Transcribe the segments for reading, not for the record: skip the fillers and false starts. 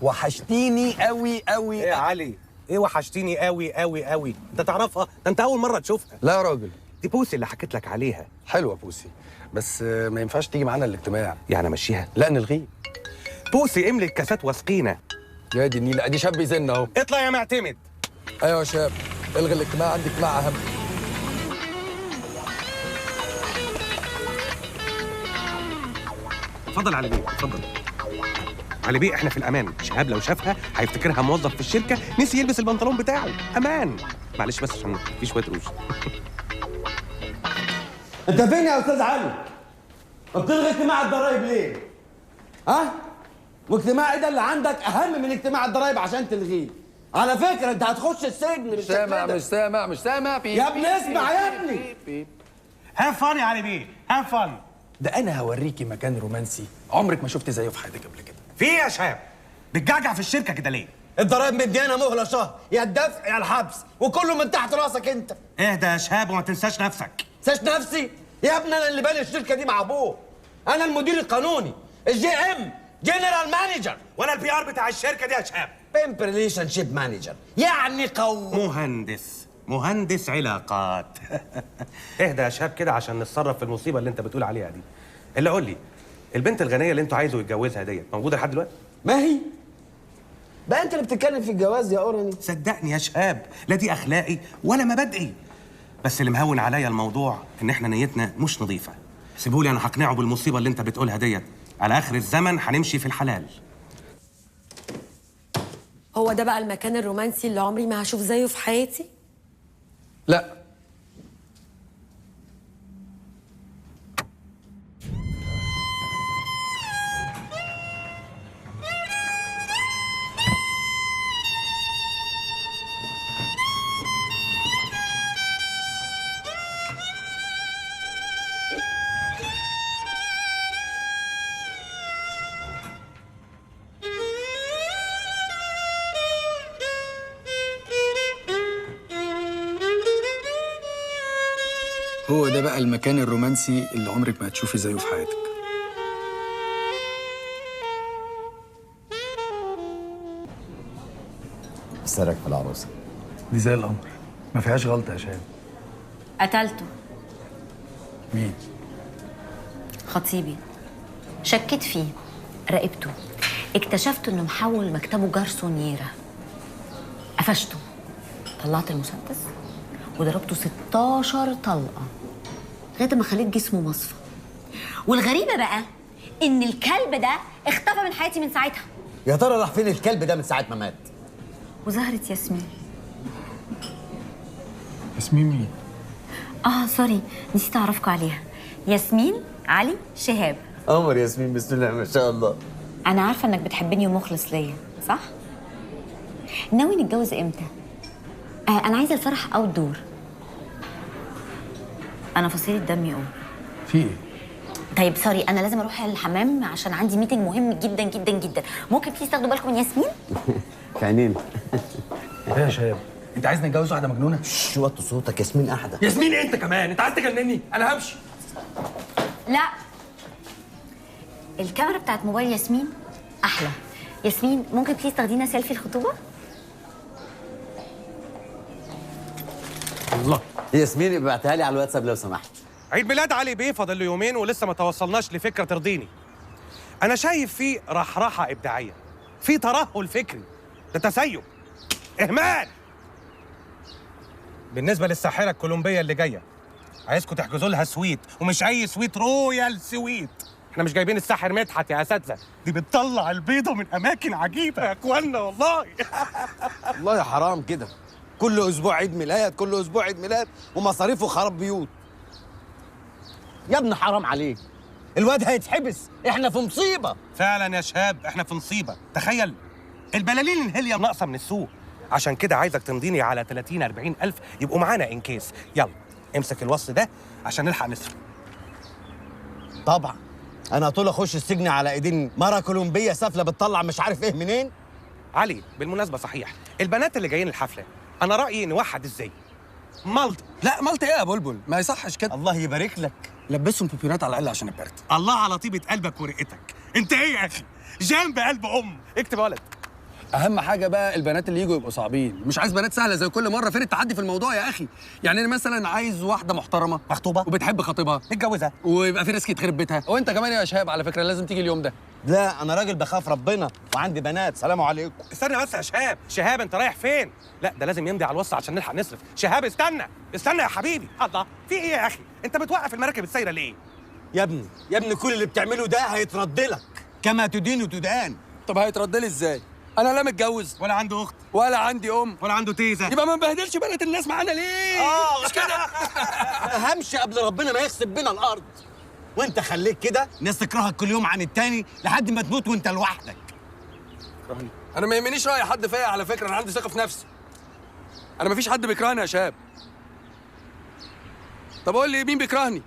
وحشتيني قوي قوي. ايه يا علي؟ ايه وحشتيني قوي قوي قوي؟ انت تعرفها؟ ده انت اول مره تشوفها. لا يا راجل، دي بوسي اللي حكيت لك عليها. حلوه بوسي، بس ما ينفعش تيجي معانا الاجتماع. يعني امشيها؟ لا نلغيه. بوسي املي الكاسات واسقينا. يا دي النيله، ادي شاب يزن اهو. اطلع يا معتمد. ايوه يا شاب، الغي الاجتماع، عندي اجتماع اهم. اتفضل علي بيه، اتفضل. علي بيه احنا في الامان، شهاب لو شافها هيفتكرها موظف في الشركه نسي يلبس البنطلون بتاعه. امان. معلش بس عشان في شويه روج. انت فين يا استاذ علي؟ بتلغي اجتماع الضرايب ليه؟ ها؟ واجتماع ايه ده اللي عندك اهم من اجتماع الضرايب عشان تلغيه؟ على فكره انت هتخش السجن. مش سامع يا ابني اسمع يا ابني. هاف فن يا علي بيه، هاف فن. ده انا هوريكي مكان رومانسي عمرك ما شفت زيه في حياتك قبل كده. في ايه يا شهاب؟ بتجعجع في الشركه كده ليه؟ الضرايب مديانا مهله شهر، يا الدفع يا الحبس، وكله من تحت راسك انت. اهدى يا شهاب وما تنساش نفسك. ساش نفسي؟ يا ابني انا اللي باني الشركه دي مع ابوه. انا المدير القانوني، الجي ام، جنرال مانجر. وانا البي ار بتاع الشركه دي يا شهاب. بيمب ريليشن شيب مانجر، يعني مهندس علاقات. اهدى يا شهاب كده عشان نتصرف في المصيبه اللي انت بتقول عليها دي. اللي قول لي، البنت الغنيه اللي انتوا عايزوا يتجوزها ديت موجوده لحد دلوقتي؟ ما هي بقى انت اللي بتتكلم في الجواز يا اوراني. صدقني يا شهاب، لا دي اخلاقي ولا مبادئي. بس اللي مهون عليا الموضوع ان احنا نيتنا مش نظيفه. سيبولي انا هقنعه بالمصيبه اللي انت بتقولها ديت. على اخر الزمن هنمشي في الحلال. هو ده بقى المكان الرومانسي اللي عمري ما هشوف زيه في حياتي؟ لا. هو ده بقى المكان الرومانسي اللي عمرك ما هتشوفي زيه في حياتك. سرك في العروسه دي زي القمر، ما فيهاش غلطه يا شهاب. قتلته. مين؟ خطيبي. شكيت فيه، راقبته، اكتشفت انه محول مكتبه جارسونييرا. قفشته، طلعت المسدس وضربته 16 طلقه لغايه ما خليت جسمه مصفى. والغريبه بقى ان الكلب ده اختفى من حياتي من ساعتها. يا ترى راح فين الكلب ده من ساعه ما مات؟ وظهرت ياسمين. ياسمين مين؟ سوري، نسيت اعرفكم عليها. ياسمين علي شهاب. قمر ياسمين، بسم الله ما شاء الله. انا عارفه انك بتحبني ومخلص ليا، صح؟ ناوي نتجوز امتى؟ انا عايزه الفرح اوت دور. انا فصيله دمي في ايه؟ طيب سوري، انا لازم اروح الحمام عشان عندي ميتنج مهم جدا جدا جدا. ممكن بليز تاخدوا بالكم من ياسمين؟ كعنين. ايه يا شهاب؟ انت عايز نتجوز واحده مجنونه؟ وطي صوتك، ياسمين احدى. ياسمين انت كمان؟ انت عايز تجنني؟ انا همشي. لا، الكاميرا بتاعت موبايل ياسمين احلى. ياسمين ممكن بليز تاخدينا سيلفي الخطوبه؟ الله. ياسمين ابعتها لي على الواتساب لو سمحت. عيد ميلاد علي بيه فاضل له يومين ولسه ما توصلناش لفكره ترضيني. انا شايف فيه رحرحه ابداعيه، في ترهل فكري، ده تسيب، اهمال. بالنسبه للساحره الكولومبيه اللي جايه، عايزكم تحجزوا لها سويت، ومش اي سويت، رويال سويت. احنا مش جايبين الساحر مدحت يا اساتذه، دي بتطلع البيضه من اماكن عجيبه يا اخوانا والله. والله يا حرام كده، كل اسبوع عيد ميلاد، كل اسبوع عيد ميلاد، ومصاريفه خراب بيوت. يا ابني حرام عليك، الواد هيتحبس، احنا في مصيبه. فعلا يا شهاب احنا في مصيبه. تخيل البلالين الهيليوم ناقصه من السوق. عشان كده عايزك تمضيني على 30-40 ألف يبقوا معانا إن كيس. يلا امسك الوصل ده عشان نلحق نصرف. طبعا انا طول اخش السجن على ايدين مره كولومبيه سافله بتطلع مش عارف ايه منين. علي بالمناسبه صحيح، البنات اللي جايين الحفله انا رايي نوحد ازاي. مالطه. لا مالطه ايه يا بلبل؟ ما يصحش كده. الله يبارك لك. لبسهم بيبيونات على الاقل عشان البرد. الله على طيبه قلبك ورقتك. انت ايه يا اخي؟ جنب قلب ام. اكتب يا ولد. اهم حاجه بقى البنات اللي يجوا يبقوا صعبين، مش عايز بنات سهله زي كل مره. فين التحدي في الموضوع يا اخي؟ يعني انا مثلا عايز واحده محترمه مخطوبه وبتحب خطيبها متجوزه. ويبقى في ريسك يتخرب بيتها. وانت كمان يا شهاب على فكره لازم تيجي اليوم ده. لا انا راجل بخاف ربنا وعندي بنات. سلام عليكم. استنى بس يا شهاب. شهاب انت رايح فين؟ لا ده لازم يمضي على الوصل عشان نلحق نصرف. شهاب استنى استنى يا حبيبي. الله في ايه يا اخي؟ انت بتوقف المراكب السايره ليه؟ يا ابني كل اللي بتعمله ده هيترد لك كما تدين تدان. طب هيترد لي ازاي؟ انا لا متجوز ولا عنده اخت ولا عندي ام ولا عنده تيزه. يبقى ما نبهدلش بنات الناس معانا ليه؟ مش كده؟ انا همشي قبل ربنا ما يخسف بينا الارض. وانت خليك كده، الناس تكرهك كل يوم عن التاني لحد ما تموت وانت لوحدك. انا ما يهمنيش راي حد فيا على فكره، انا عندي ثقه في نفسي. انا ما فيش حد بيكرهني يا شاب. طب قول لي مين بيكرهني؟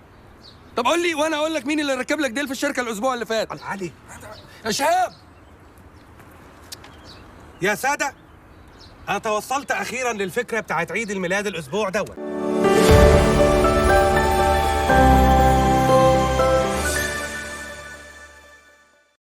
طب قول لي وانا اقول لك مين اللي ركب لك ديل في الشركه الاسبوع اللي فات. علي يا شهاب يا ساده، انا توصلت اخيرا للفكره بتاعت عيد الميلاد الاسبوع دوت.